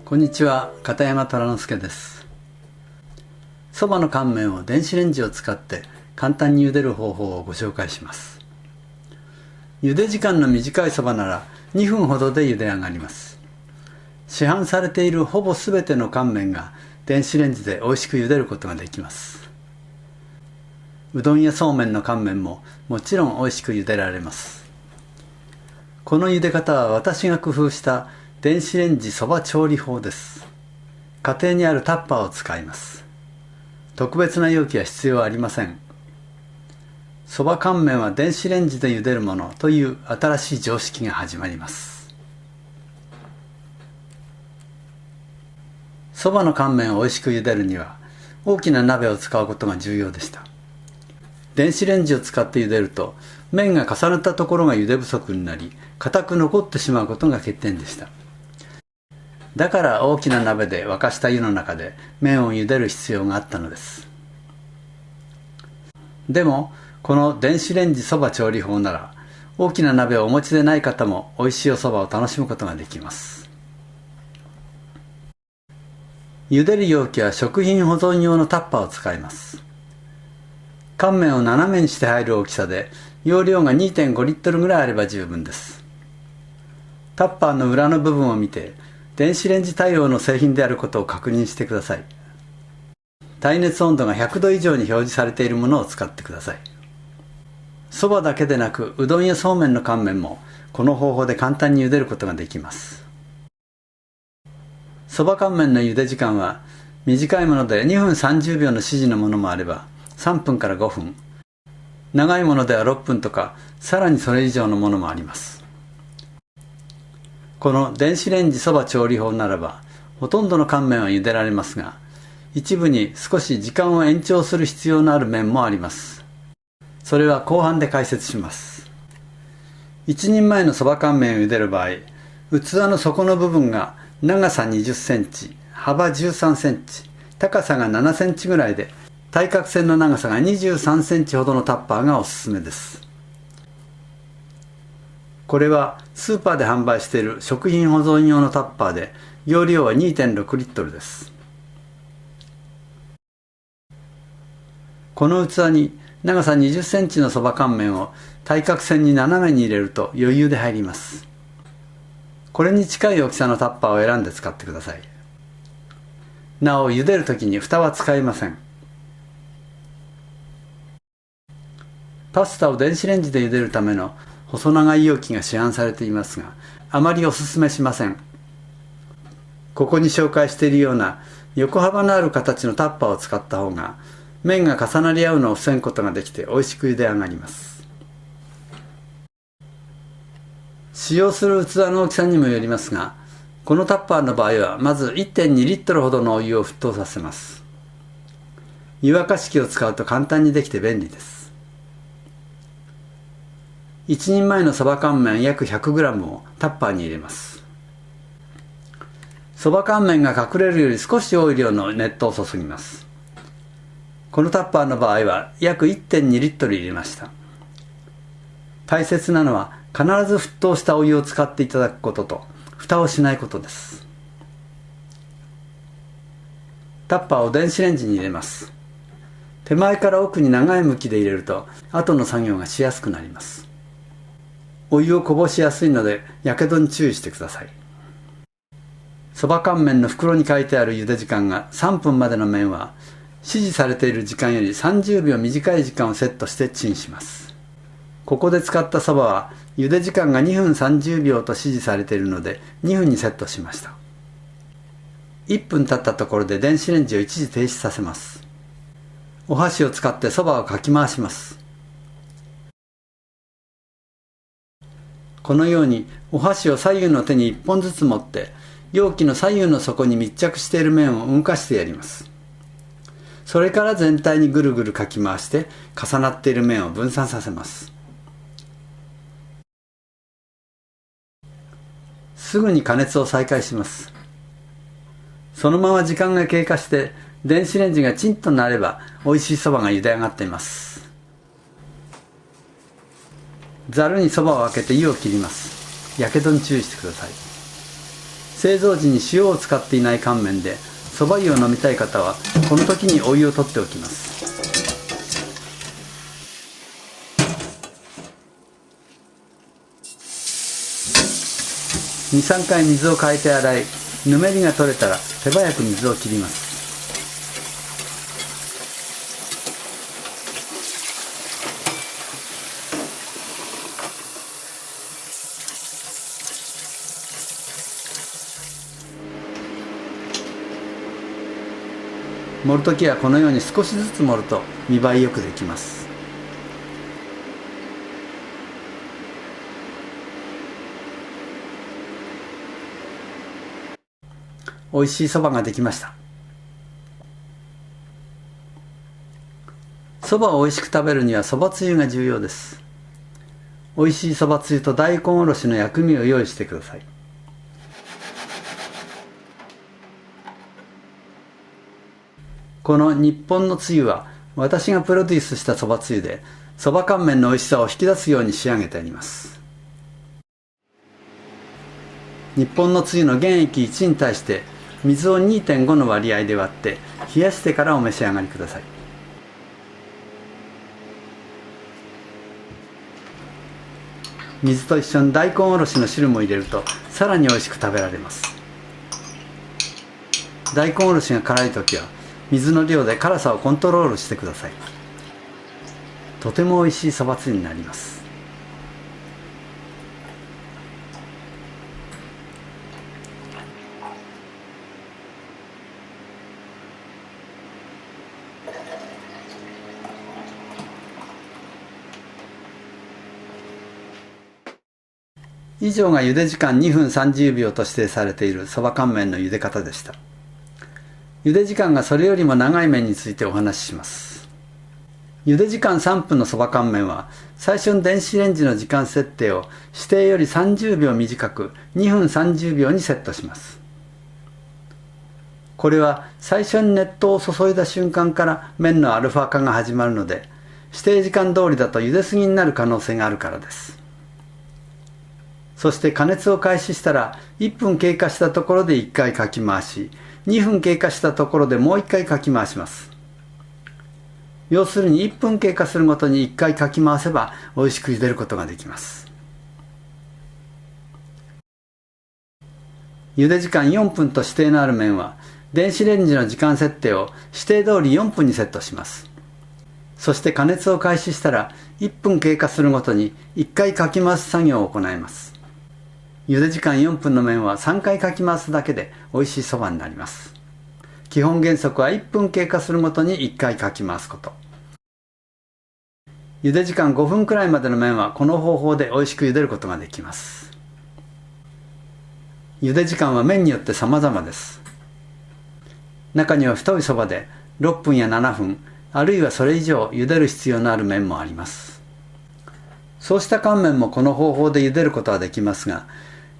こんにちは、片山虎之介です。そばの乾麺を電子レンジを使って簡単に茹でる方法をご紹介します。茹で時間の短いそばなら2分ほどで茹で上がります。市販されているほぼ全ての乾麺が電子レンジで美味しく茹でることができます。うどんやそうめんの乾麺ももちろん美味しく茹でられます。この茹で方は私が工夫した電子レンジそば調理法です。家庭にあるタッパーを使います。特別な容器は必要はありません。そば乾麺は電子レンジで茹でるものという新しい常識が始まります。そばの乾麺を美味しく茹でるには大きな鍋を使うことが重要でした。電子レンジを使って茹でると麺が重なったところが茹で不足になり、硬く残ってしまうことが欠点でした。だから大きな鍋で沸かした湯の中で麺を茹でる必要があったのです。でもこの電子レンジそば調理法なら大きな鍋をお持ちでない方も美味しいおそばを楽しむことができます。茹でる容器は食品保存用のタッパーを使います。乾麺を斜めにして入る大きさで容量が 2.5 リットルぐらいあれば十分です。タッパーの裏の部分を見て電子レンジ対応の製品であることを確認してください。耐熱温度が100度以上に表示されているものを使ってください。そばだけでなくうどんやそうめんの乾麺もこの方法で簡単に茹でることができます。そば乾麺の茹で時間は短いもので2分30秒の指示のものもあれば3分から5分、長いものでは6分とかさらにそれ以上のものもあります。この電子レンジそば調理法ならばほとんどの乾麺は茹でられますが、一部に少し時間を延長する必要のある麺もあります。それは後半で解説します。一人前のそば乾麺を茹でる場合、器の底の部分が長さ20センチ、幅13センチ、高さが7センチぐらいで、対角線の長さが23センチほどのタッパーがおすすめです。これはスーパーで販売している食品保存用のタッパーで、容量は 2.6 リットルです。この器に長さ20センチのそば乾麺を対角線に斜めに入れると余裕で入ります。これに近い大きさのタッパーを選んで使ってください。なお、茹でるときに蓋は使いません。パスタを電子レンジで茹でるための細長い容器が市販されていますが、あまりおすすめしません。ここに紹介しているような横幅のある形のタッパーを使った方が、麺が重なり合うのを防ぐことができて美味しく茹で上がります。使用する器の大きさにもよりますが、このタッパーの場合はまず 1.2 リットルほどのお湯を沸騰させます。湯沸かし器を使うと簡単にできて便利です。一人前のそば乾麺約 100g をタッパーに入れます。そば乾麺が隠れるより少し多い量の熱湯を注ぎます。このタッパーの場合は約 1.2 リットル入れました。大切なのは必ず沸騰したお湯を使っていただくことと、蓋をしないことです。タッパーを電子レンジに入れます。手前から奥に長い向きで入れると後の作業がしやすくなります。お湯をこぼしやすいのでやけどに注意してください。そば乾麺の袋に書いてある茹で時間が3分までの麺は指示されている時間より30秒短い時間をセットしてチンします。ここで使ったそばは茹で時間が2分30秒と指示されているので2分にセットしました。1分経ったところで電子レンジを一時停止させます。お箸を使ってそばをかき回します。このようにお箸を左右の手に1本ずつ持って容器の左右の底に密着している面を動かしてやります。それから全体にぐるぐるかき回して重なっている面を分散させます。すぐに加熱を再開します。そのまま時間が経過して電子レンジがチンとなれば美味しいそばが茹で上がっています。ざるにそばを開けて湯を切ります。やけどに注意してください。製造時に塩を使っていない乾麺でそば湯を飲みたい方はこの時にお湯を取っておきます。2、3回水を変えて洗い、ぬめりが取れたら手早く水を切ります。盛るときはこのように少しずつ盛ると見栄えよくできます。美味しいそばができました。そばを美味しく食べるにはそばつゆが重要です。美味しいそばつゆと大根おろしの薬味を用意してください。この日本のつゆは私がプロデュースしたそばつゆで、そば乾麺の美味しさを引き出すように仕上げてあります。日本のつゆの原液1に対して水を 2.5 の割合で割って冷やしてからお召し上がりください。水と一緒に大根おろしの汁も入れるとさらに美味しく食べられます。大根おろしが辛い時は水の量で辛さをコントロールしてください。とても美味しいそばつゆになります。以上が茹で時間2分30秒と指定されているそば乾麺の茹で方でした。茹で時間がそれよりも長い麺についてお話しします。茹で時間3分のそば乾麺は最初の電子レンジの時間設定を指定より30秒短く2分30秒にセットします。これは最初に熱湯を注いだ瞬間から麺のアルファ化が始まるので、指定時間通りだと茹ですぎになる可能性があるからです。そして加熱を開始したら1分経過したところで1回かき回し、2分経過したところでもう1回かき回します。要するに1分経過するごとに1回かき回せば美味しく茹でることができます。茹で時間4分と指定のある麺は電子レンジの時間設定を指定通り4分にセットします。そして加熱を開始したら1分経過するごとに1回かき回す作業を行います。茹で時間4分の麺は3回かき回すだけで美味しいそばになります。基本原則は1分経過するごとに1回かき回すこと。茹で時間5分くらいまでの麺はこの方法で美味しく茹でることができます。茹で時間は麺によって様々です。中には太いそばで6分や7分、あるいはそれ以上茹でる必要のある麺もあります。そうした乾麺もこの方法で茹でることはできますが、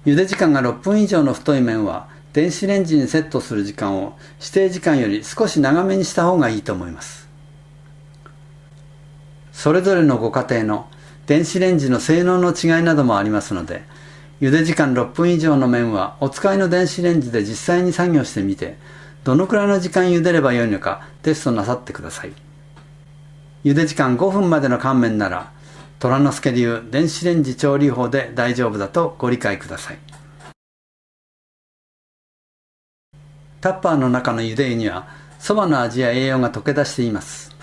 茹で時間が6分以上の太い麺は電子レンジにセットする時間を指定時間より少し長めにした方がいいと思います。それぞれのご家庭の電子レンジの性能の違いなどもありますので、茹で時間6分以上の麺はお使いの電子レンジで実際に作業してみて、どのくらいの時間茹でればよいのかテストなさってください。茹で時間5分までの乾麺なら虎之助流電子レンジ調理法で大丈夫だとご理解ください。タッパーの中の茹で湯にはそばの味や栄養が溶け出しています。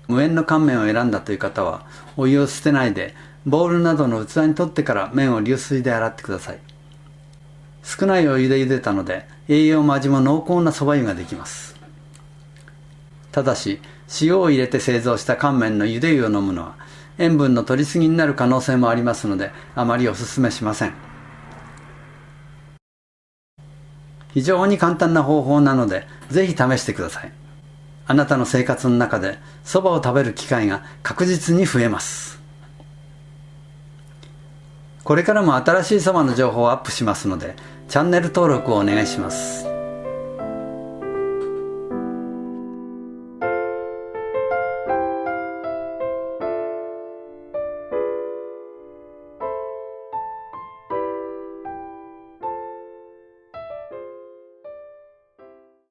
無塩の乾麺を選んだという方はお湯を捨てないでボウルなどの器に取ってから麺を流水で洗ってください。少ないお湯で茹でたので栄養も味も濃厚なそば湯ができます。ただし塩を入れて製造した乾麺の茹で湯を飲むのは塩分の取りすぎになる可能性もありますので、あまりお勧めしません。非常に簡単な方法なのでぜひ試してください。あなたの生活の中でそばを食べる機会が確実に増えます。これからも新しいそばの情報をアップしますのでチャンネル登録をお願いします。